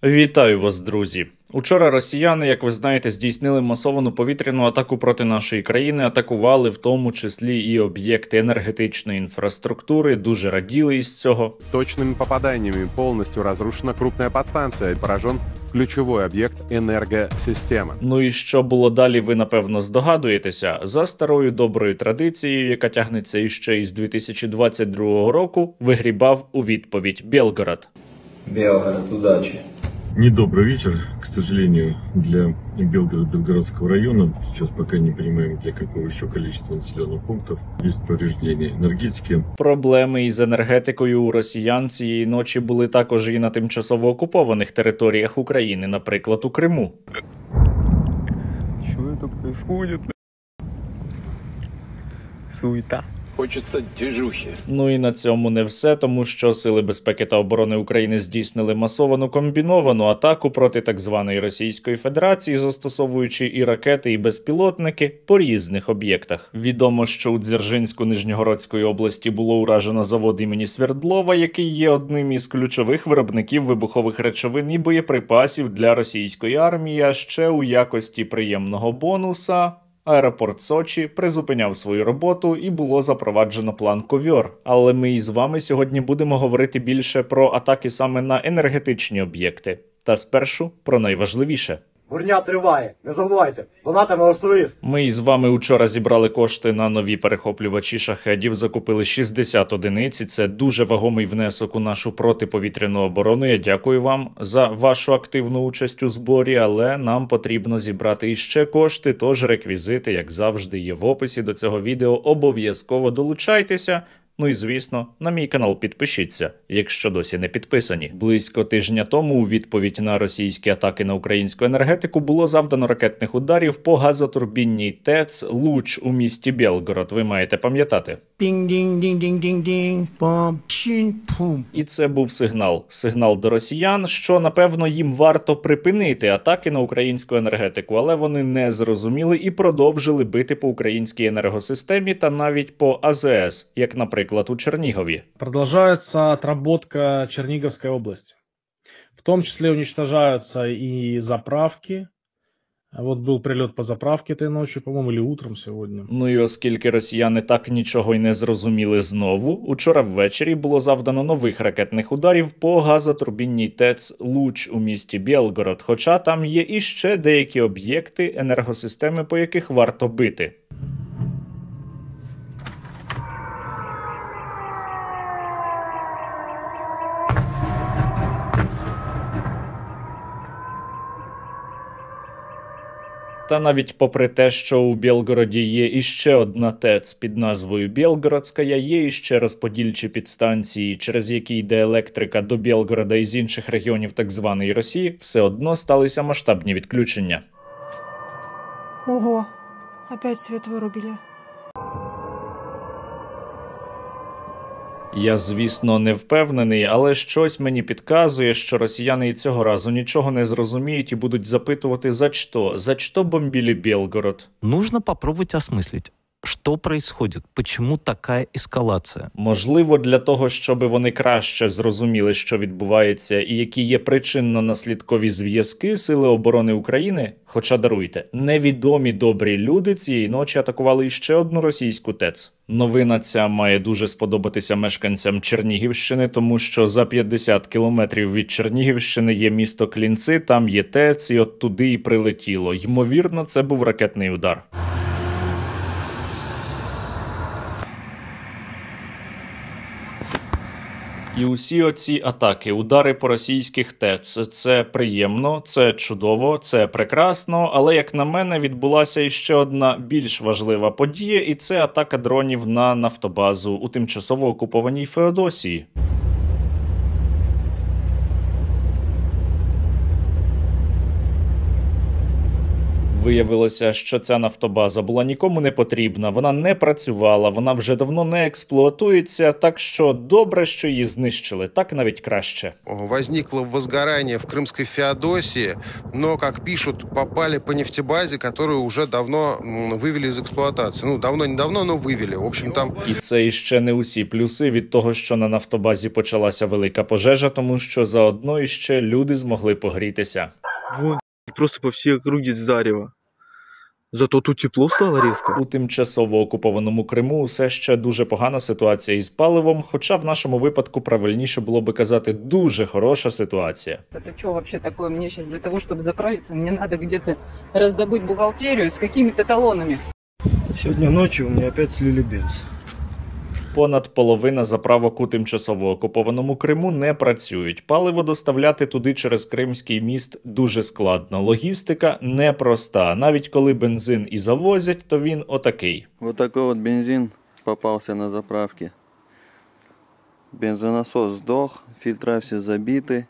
Вітаю вас, друзі! Учора росіяни, як ви знаєте, здійснили масовану повітряну атаку проти нашої країни, атакували в тому числі і об'єкти енергетичної інфраструктури, дуже раділи із цього. Точными попаданиями полностью разрушена крупная подстанция, поражен ключовой об'єкт енергосистеми. Ну і що було далі, ви напевно здогадуєтеся. За старою доброю традицією, яка тягнеться іще із 2022 року, вигрібав у відповідь Белгород. Белгород, удачи. Недобрый вечер, к сожалению, для Белгородского района. Сейчас пока не понимаем, для какого еще количества населенных пунктов. Есть повреждения энергетики. Проблеми із енергетикою у росіян цієї ночі були також і на тимчасово окупованих територіях України, наприклад, у Криму. Что это происходит? Суета. Хочется дежухи. Ну і на цьому не все, тому що Сили безпеки та оборони України здійснили масовану комбіновану атаку проти так званої Російської Федерації, застосовуючи і ракети, і безпілотники по різних об'єктах. Відомо, що у Дзержинську Нижньогородської області було уражено завод імені Свердлова, який є одним із ключових виробників вибухових речовин і боєприпасів для російської армії, а ще у якості приємного бонуса аеропорт Сочі призупиняв свою роботу і було запроваджено план «Ковьор». Але ми із вами сьогодні будемо говорити більше про атаки саме на енергетичні об'єкти. Та спершу про найважливіше. Гурня триває, не забувайте, донатимо на сервіс. Ми із вами учора зібрали кошти на нові перехоплювачі шахедів, закупили 60 одиниць, і це дуже вагомий внесок у нашу протиповітряну оборону. Я дякую вам за вашу активну участь у зборі, але нам потрібно зібрати іще кошти, тож реквізити, як завжди, є в описі до цього відео. Обов'язково долучайтеся. Ну і, звісно, на мій канал підпишіться, якщо досі не підписані. Близько тижня тому у відповідь на російські атаки на українську енергетику було завдано ракетних ударів по газотурбінній ТЕЦ «Луч» у місті Белгород. Ви маєте пам'ятати. І це був сигнал. Сигнал до росіян, що, напевно, їм варто припинити атаки на українську енергетику, але вони не зрозуміли і продовжили бити по українській енергосистемі та навіть по АЗС, як, наприклад, у Чернігові. Продолжается отработка Черниговской области. В том числе уничтожаются и заправки. Вот был прилет по заправке этой ночью, по-моему, или утром сегодня. Ну і оскільки росіяни так нічого й не зрозуміли знову, учора ввечері було завдано нових ракетних ударів по газотурбінній ТЕЦ «Луч» у місті Белгород, хоча там є іще деякі об'єкти енергосистеми, по яких варто бити. Та навіть попри те, що у Белгороді є іще одна ТЕЦ під назвою Белгородська, є іще розподільчі підстанції, через які йде електрика до Белгорода і з інших регіонів так званої Росії, все одно сталися масштабні відключення. Ого, опять свет вырубили. Я, звісно, не впевнений, але щось мені підказує, що росіяни і цього разу нічого не зрозуміють і будуть запитувати, за що бомбили Белгород. Нужно попробовать осмыслить, что происходит, почему такая эскалация. Можливо, для того, щоб вони краще зрозуміли, що відбувається і які є причинно-наслідкові зв'язки Сили оборони України, хоча даруйте, невідомі добрі люди цієї ночі атакували іще одну російську ТЕЦ. Новина ця має дуже сподобатися мешканцям Чернігівщини, тому що за 50 кілометрів від Чернігівщини є місто Клінці, там є ТЕЦ, і от туди і прилетіло. Ймовірно, це був ракетний удар. І усі оці атаки, удари по російських ТЕЦ – це приємно, це чудово, це прекрасно, але, як на мене, відбулася іще одна більш важлива подія, і це атака дронів на нафтобазу у тимчасово окупованій Феодосії. Виявилося, що ця нафтобаза була нікому не потрібна, вона не працювала, вона вже давно не експлуатується, так що добре, що її знищили, так навіть краще. Возникло возгорание в Крымской Феодосии, но, как пишут, попали по нефтебазе, которую уже давно вывели из эксплуатации. Ну, давно-недавно, но вывели. В общем, там... І це іще не усі плюси від того, що на нафтобазі почалася велика пожежа, тому що заодно іще люди змогли погрітися. Вон, просто по всей округе зарево. Зато тут тепло стало резко. У тимчасово окупованому Криму все ще дуже погана ситуація із паливом, хоча в нашому випадку правильніше було би казати дуже хороша ситуація. Это что вообще такое? Мне сейчас для того, чтобы заправиться, мне надо где-то раздобыть бухгалтерию с какими-то талонами. Сегодня ночью у меня опять слили бенз. Понад половина заправок у тимчасово окупованому Криму не працюють. Паливо доставляти туди через Кримський міст дуже складно. Логістика непроста. Навіть коли бензин і завозять, то він отакий. Вот такой вот бензин попался на заправке. Бензонасос сдох, фильтра все забиты.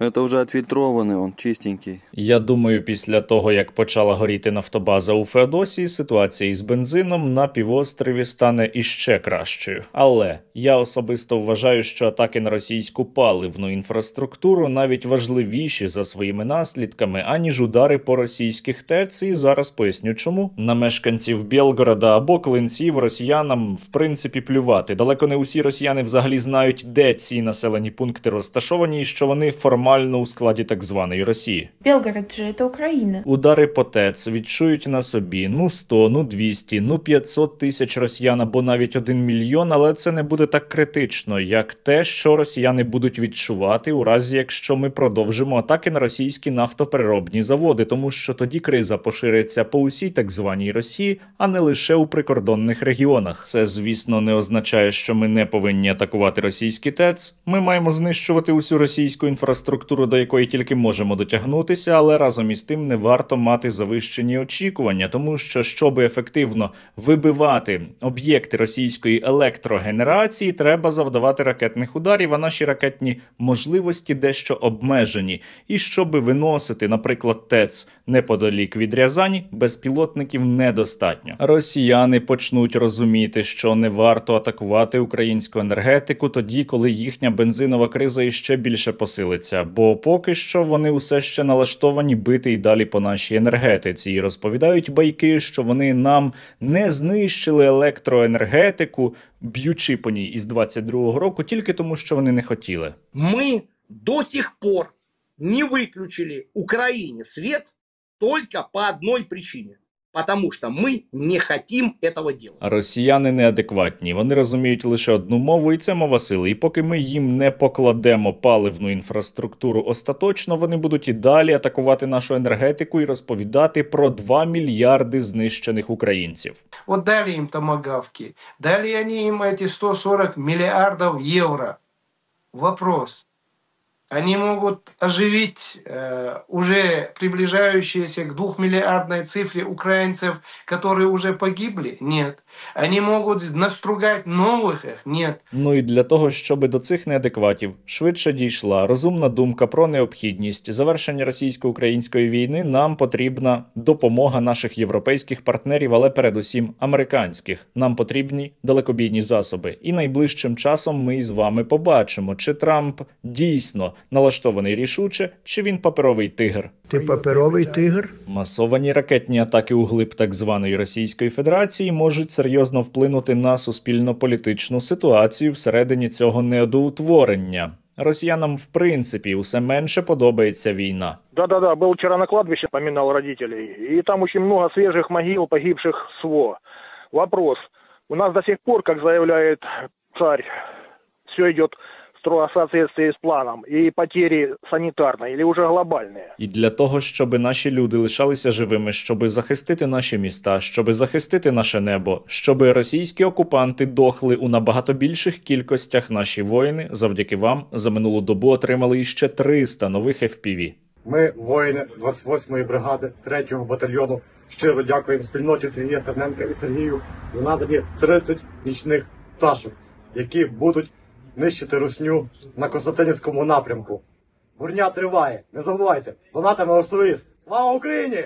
Это уже отфильтрованный, он чистенький. Я думаю, після того, як почала горіти нафтобаза у Феодосії, ситуація із бензином на півострові стане іще кращою. Але я особисто вважаю, що атаки на російську паливну інфраструктуру навіть важливіші за своїми наслідками, аніж удари по російських ТЕЦ, і зараз поясню чому. На мешканців Білгорода або Клинців росіянам в принципі плювати. Далеко не усі росіяни взагалі знають, де ці населені пункти розташовані і що вони формально у складі так званої Росії. Белгород же это Украина. Удари по ТЕЦ відчують на собі 100, 200, 500 тисяч росіян або навіть 1 мільйон, але це не буде так критично, як те, що росіяни будуть відчувати у разі, якщо ми продовжимо атаки на російські нафтопереробні заводи, тому що тоді криза пошириться по усій так званій Росії, а не лише у прикордонних регіонах. Це, звісно, не означає, що ми не повинні атакувати російські ТЕЦ. Ми маємо знищувати усю російську інфраструктуру, до якої тільки можемо дотягнутися, але разом із тим не варто мати завищені очікування, тому що, щоб ефективно вибивати об'єкти російської електрогенерації, треба завдавати ракетних ударів, а наші ракетні можливості дещо обмежені. І щоб виносити, наприклад, ТЕЦ неподалік від Рязані, безпілотників недостатньо. Росіяни почнуть розуміти, що не варто атакувати українську енергетику тоді, коли їхня бензинова криза іще більше посилиться. Бо поки що вони усе ще налаштовані бити й далі по нашій енергетиці. І розповідають байки, що вони нам не знищили електроенергетику, б'ючи по ній із 22-го року, тільки тому, що вони не хотіли. Ми до сих пор не виключили Україні світ тільки по одній причині. Потому что мы не хотим этого делать. Росіяни неадекватні. Вони розуміють лише одну мову, і це мова сили. І поки ми їм не покладемо паливну інфраструктуру остаточно, вони будуть і далі атакувати нашу енергетику і розповідати про 2 мільярди знищених українців. Вот дали им томагавки, дали они им эти 140 миллиардов евро. Вопрос. Они могут оживить уже приближающиеся к 2-миллиардной цифре украинцев, которые уже погибли? Нет. Они могут настругать новых их? Нет. Ну і для того, щоб до цих неадекватів швидше дійшла розумна думка про необхідність завершення російсько-української війни, нам потрібна допомога наших європейських партнерів, але передусім американських. Нам потрібні далекобійні засоби. І найближчим часом ми з вами побачимо, чи Трамп дійсно налаштований рішуче, чи він паперовий тигр. Ти паперовий тигр? Масовані ракетні атаки у глиб так званої Російської Федерації можуть серйозно вплинути на суспільно-політичну ситуацію всередині цього недоутворення. Росіянам, в принципі, усе менше подобається війна. Да-да-да, был вчера на кладбище, поминал родителей, и там очень много свежих могил погибших СВО. Вопрос. У нас до сих пор, как заявляет царь, все идет строго в соответствии с планом, і потери санітарні, или уже глобальні. І для того, щоб наші люди лишалися живими, щоб захистити наші міста, щоб захистити наше небо, щоб російські окупанти дохли у набагато більших кількостях, наші воїни, завдяки вам, за минулу добу отримали іще 300 нових FPV. Ми, воїни 28-ї бригади 3-го батальйону, щиро дякуємо спільноті Сергія Стерненка і Сергію за надані 30 нічних пташок, які будуть нищити русню на Костянтинівському напрямку. Бурня триває. Не забувайте, донатами на Слава Україні!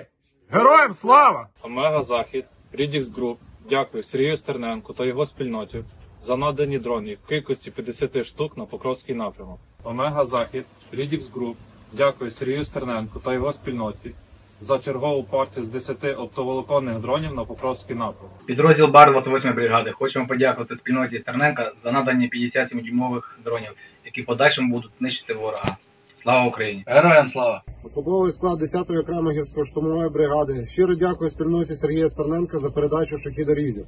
Героям слава! Омега Захід, Рідікс Груп, дякую Сергію Стерненку та його спільноті за надані дрони в кількості 50 штук на Покровський напрямок. Омега Захід, Рідікс Груп, дякую Сергію Стерненку та його спільноті за чергову партію з 10 оптоволоконних дронів на Покровський напрямок. Підрозділ БАР 28-ї бригади хочемо подякувати спільноті Стерненка за надані 57-дюймових дронів, які в подальшому будуть нищити ворога. Слава Україні! Героям слава! Особовий склад 10-ї окремої гірсько-штурмової бригади щиро дякую спільноті Сергія Стерненка за передачу шахедорізів.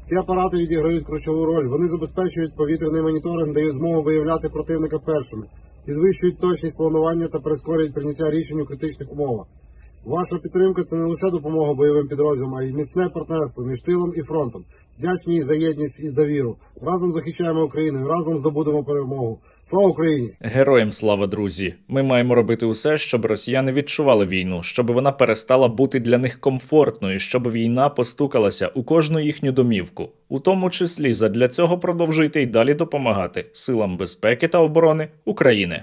Ці апарати відіграють ключову роль. Вони забезпечують повітряний моніторинг, дають змогу виявляти противника першими, підвищують точність планування та прискорюють прийняття рішень у критичних умовах. Ваша підтримка – це не лише допомога бойовим підрозділам, а й міцне партнерство між тилом і фронтом. Вдячні за єдність і довіру. Разом захищаємо Україну, разом здобудемо перемогу. Слава Україні! Героям слава, друзі! Ми маємо робити усе, щоб росіяни відчували війну, щоб вона перестала бути для них комфортною, щоб війна постукалася у кожну їхню домівку. У тому числі задля цього продовжуйте й далі допомагати силам безпеки та оборони України.